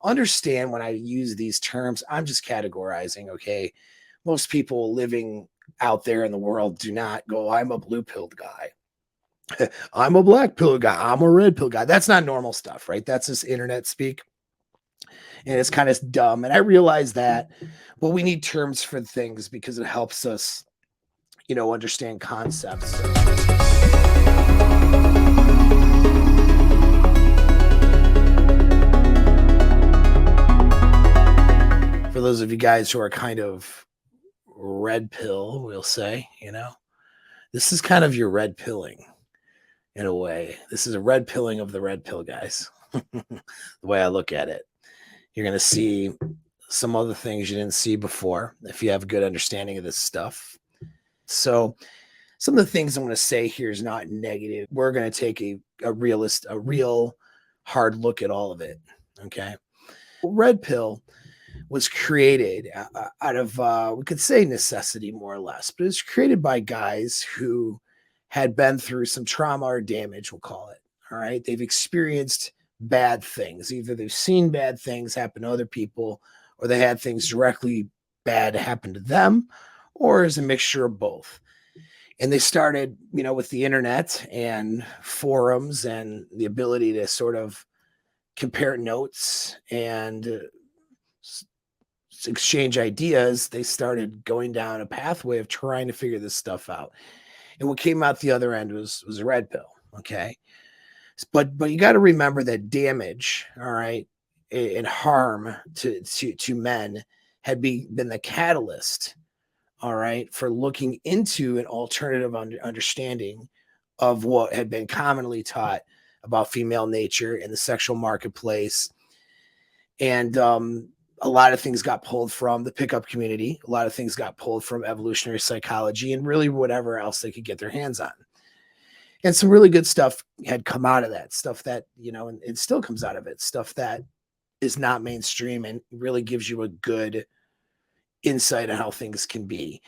understand when I use these terms, I'm just categorizing, okay? Most people living out there in the world do not go, I'm a blue pilled guy. I'm a black pill guy. I'm a red pill guy. That's not normal stuff, right? That's just internet speak. And it's kind of dumb. And I realize that, but we need terms for things because it helps us, understand concepts. For those of you guys who are kind of red pill, we'll say, this is kind of your red pilling in a way. This is a red pilling of the red pill guys, the way I look at it. You're going to see some other things you didn't see before if you have a good understanding of this stuff. So some of the things I'm going to say here is not negative. We're going to take a real hard look at all of it. Okay. Red pill was created out of, we could say necessity more or less, but it was created by guys who had been through some trauma or damage, we'll call it. All right. They've experienced bad things. Either they've seen bad things happen to other people, or they had things directly bad happen to them, or is a mixture of both. And they started, with the internet and forums and the ability to sort of compare notes and exchange ideas. They started going down a pathway of trying to figure this stuff out. And what came out the other end was a red pill. Okay. But you got to remember that damage, all right, and harm to men had been the catalyst, all right, for looking into an alternative understanding of what had been commonly taught about female nature in the sexual marketplace. And a lot of things got pulled from the pickup community. A lot of things got pulled from evolutionary psychology and really whatever else they could get their hands on. And some really good stuff had come out of that, stuff that, and it still comes out of it, stuff that is not mainstream and really gives you a good insight on how things can be.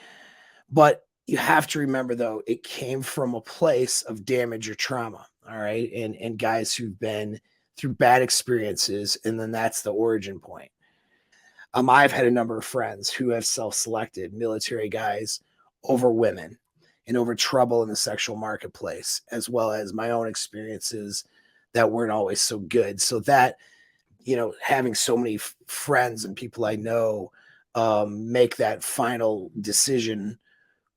But you have to remember, though, it came from a place of damage or trauma, all right? And guys who've been through bad experiences, and then that's the origin point. I've had a number of friends who have self-selected military guys over women and over trouble in the sexual marketplace, as well as my own experiences that weren't always so good. So that, having so many friends and people I know make that final decision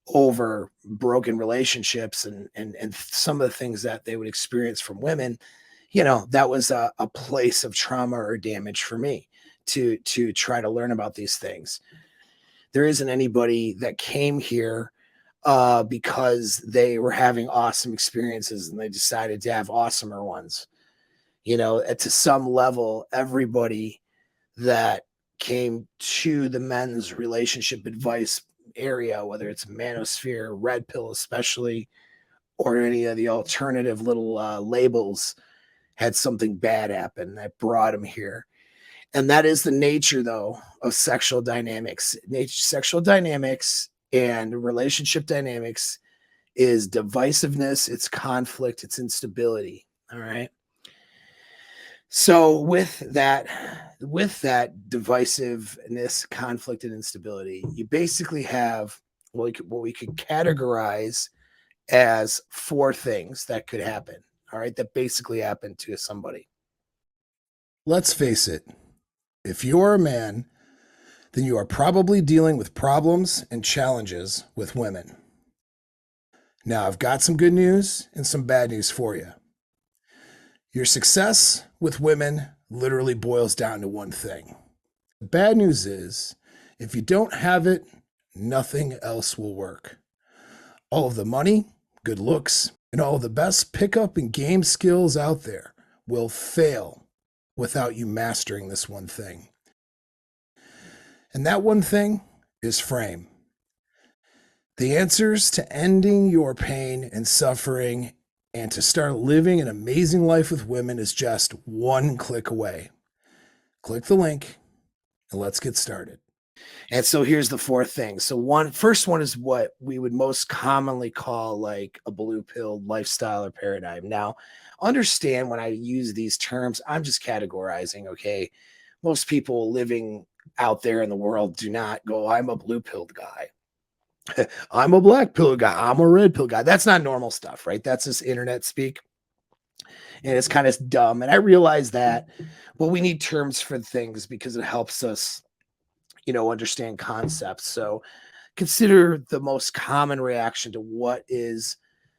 over broken relationships and some of the things that they would experience from women, that was a place of trauma or damage for me to try to learn about these things. There isn't anybody that came here because they were having awesome experiences and they decided to have awesomer ones. To some level, everybody that came to the men's relationship advice area, whether it's manosphere, red pill especially, or any of the alternative little labels, had something bad happen that brought them here. And that is the nature, though, of sexual dynamics. Sexual dynamics and relationship dynamics is divisiveness, it's conflict, it's instability. All right. So with that divisiveness, conflict, and instability, you basically have what we could categorize as four things that could happen. All right, that basically happened to somebody. Let's face it. If you're a man, then you are probably dealing with problems and challenges with women. Now, I've got some good news and some bad news for you. Your success with women literally boils down to one thing. The bad news is, if you don't have it, nothing else will work. All of the money, good looks, and all of the best pickup and game skills out there will fail without you mastering this one thing. And that one thing is frame. The answers to ending your pain and suffering and to start living an amazing life with women is just one click away. Click the link and let's get started. And so here's the fourth thing. So first one is what we would most commonly call like a blue pill lifestyle or paradigm. Now, understand when I use these terms, I'm just categorizing, okay? most people living out there in the world do not go, I'm a blue pilled guy. I'm a black pill guy. I'm a red pill guy. That's not normal stuff, right? That's just internet speak. And it's kind of dumb. And I realize that, but we need terms for things because it helps us, understand concepts. So consider the most common reaction to what is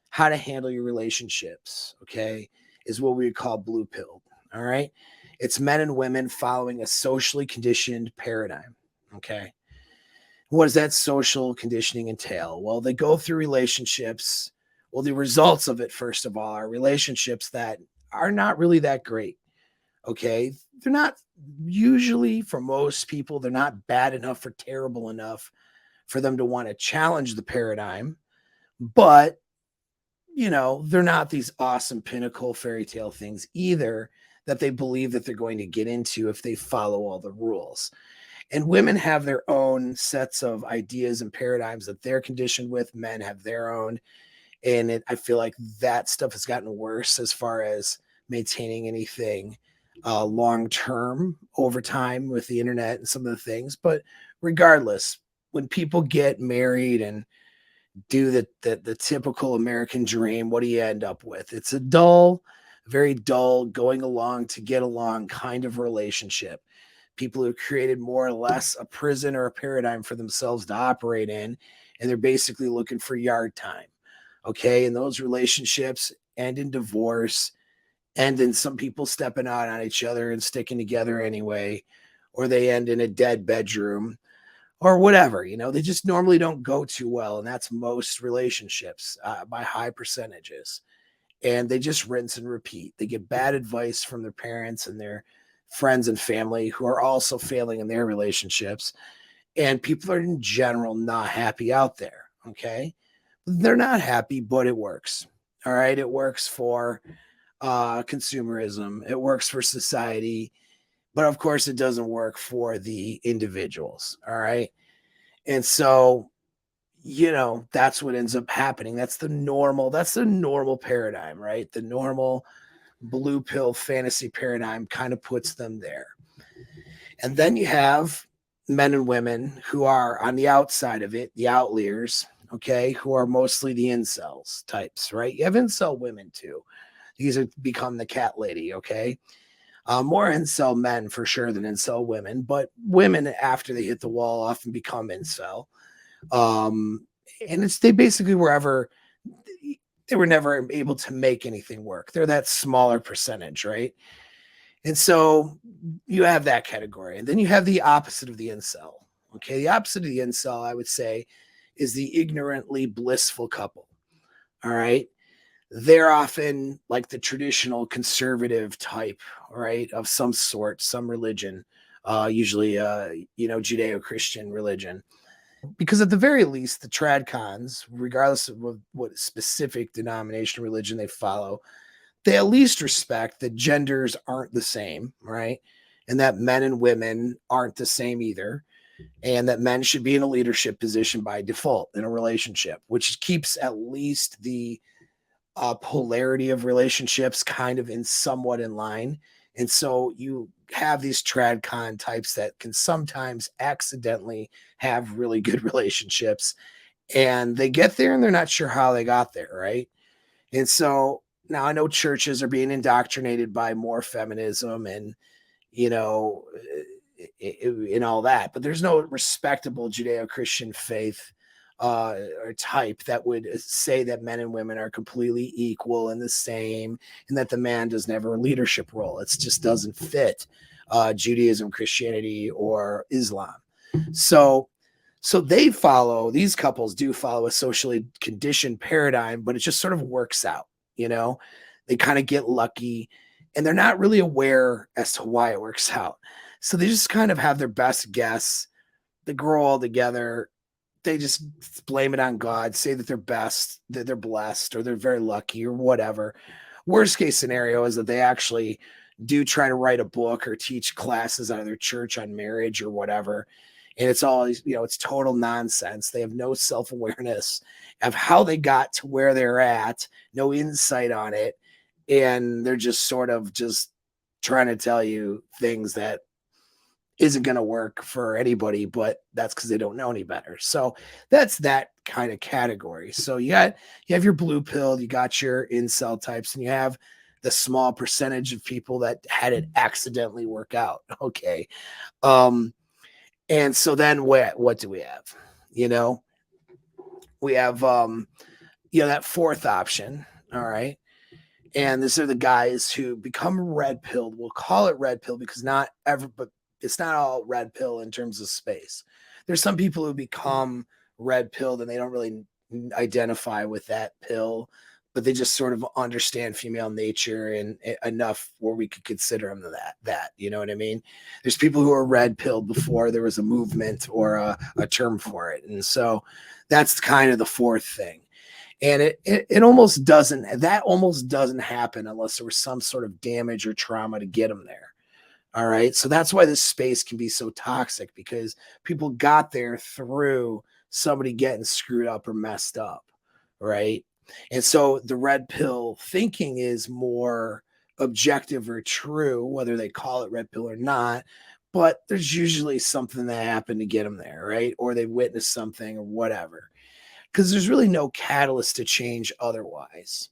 how to handle your relationships, okay, is what we would call blue pill. All right. It's men and women following a socially conditioned paradigm. Okay. What does that social conditioning entail? Well, they go through relationships. Well, the results of it, first of all, are relationships that are not really that great. Okay. They're not usually, for most people, they're not bad enough or terrible enough for them to want to challenge the paradigm. But, they're not these awesome pinnacle fairy tale things either that they believe that they're going to get into if they follow all the rules. And women have their own sets of ideas and paradigms that they're conditioned with. Men have their own. And I feel like that stuff has gotten worse as far as maintaining anything long term over time with the internet and some of the things. But regardless, when people get married and do the typical American dream, what do you end up with? It's a dull, very dull, going along to get along kind of relationship. People who created more or less a prison or a paradigm for themselves to operate in, and they're basically looking for yard time. Okay. And those relationships end in divorce, end in some people stepping out on each other and sticking together anyway, or they end in a dead bedroom or whatever. They just normally don't go too well. And that's most relationships by high percentages. And they just rinse and repeat. They get bad advice from their parents and their friends and family who are also failing in their relationships. And people are in general not happy out there. Okay. They're not happy, but it works. All right. It works for consumerism, it works for society. But of course, it doesn't work for the individuals. All right. And so, that's what ends up happening. That's the normal paradigm, right? The normal blue pill fantasy paradigm kind of puts them there. And then you have men and women who are on the outside of it, the outliers, okay, who are mostly the incels types, right? You have incel women too. These have become the cat lady, okay? More incel men for sure than incel women, but women after they hit the wall often become incel. And they basically they were never able to make anything work. They're that smaller percentage, right? And so you have that category. And then you have the opposite of the incel. Okay. The opposite of the incel, I would say, is the ignorantly blissful couple. All right. They're often like the traditional conservative type, right, of some sort, some religion, usually, Judeo-Christian religion. Because at the very least, the trad cons, regardless of what specific denomination religion they follow, they at least respect that genders aren't the same, right? And that men and women aren't the same either. And that men should be in a leadership position by default in a relationship, which keeps at least the polarity of relationships kind of in somewhat in line. And so you have these trad con types that can sometimes accidentally have really good relationships, and they get there and they're not sure how they got there, right? And so now I know churches are being indoctrinated by more feminism and, you know, and all that, but there's no respectable Judeo-Christian faith or type that would say that men and women are completely equal and the same, and that the man doesn't have a leadership role. It just doesn't fit Judaism, Christianity, or Islam. So these couples do follow a socially conditioned paradigm, but it just sort of works out. They kind of get lucky, and they're not really aware as to why it works out. So they just kind of have their best guess. They grow all together. They just blame it on God, say that they're best, that they're blessed, or they're very lucky, or whatever. Worst case scenario is that they actually do try to write a book or teach classes out of their church on marriage or whatever. And it's all, it's total nonsense. They have no self-awareness of how they got to where they're at, no insight on it. And they're just sort of just trying to tell you things that isn't going to work for anybody, but that's because they don't know any better. So that's that kind of category. So you have your blue pill, you got your incel types, and you have the small percentage of people that had it accidentally work out. Okay. And so then what do we have? We have that fourth option. All right. And these are the guys who become red pilled. We'll call it red pill because but it's not all red pill in terms of space. There's some people who become red pilled and they don't really identify with that pill, but they just sort of understand female nature and enough where we could consider them that, you know what I mean? There's people who are red pilled before there was a movement or a term for it. And so that's kind of the fourth thing. And it almost doesn't happen unless there was some sort of damage or trauma to get them there. All right. So that's why this space can be so toxic, because people got there through somebody getting screwed up or messed up. Right. And so the red pill thinking is more objective or true, whether they call it red pill or not. But there's usually something that happened to get them there. Right. Or they witnessed something or whatever, because there's really no catalyst to change otherwise.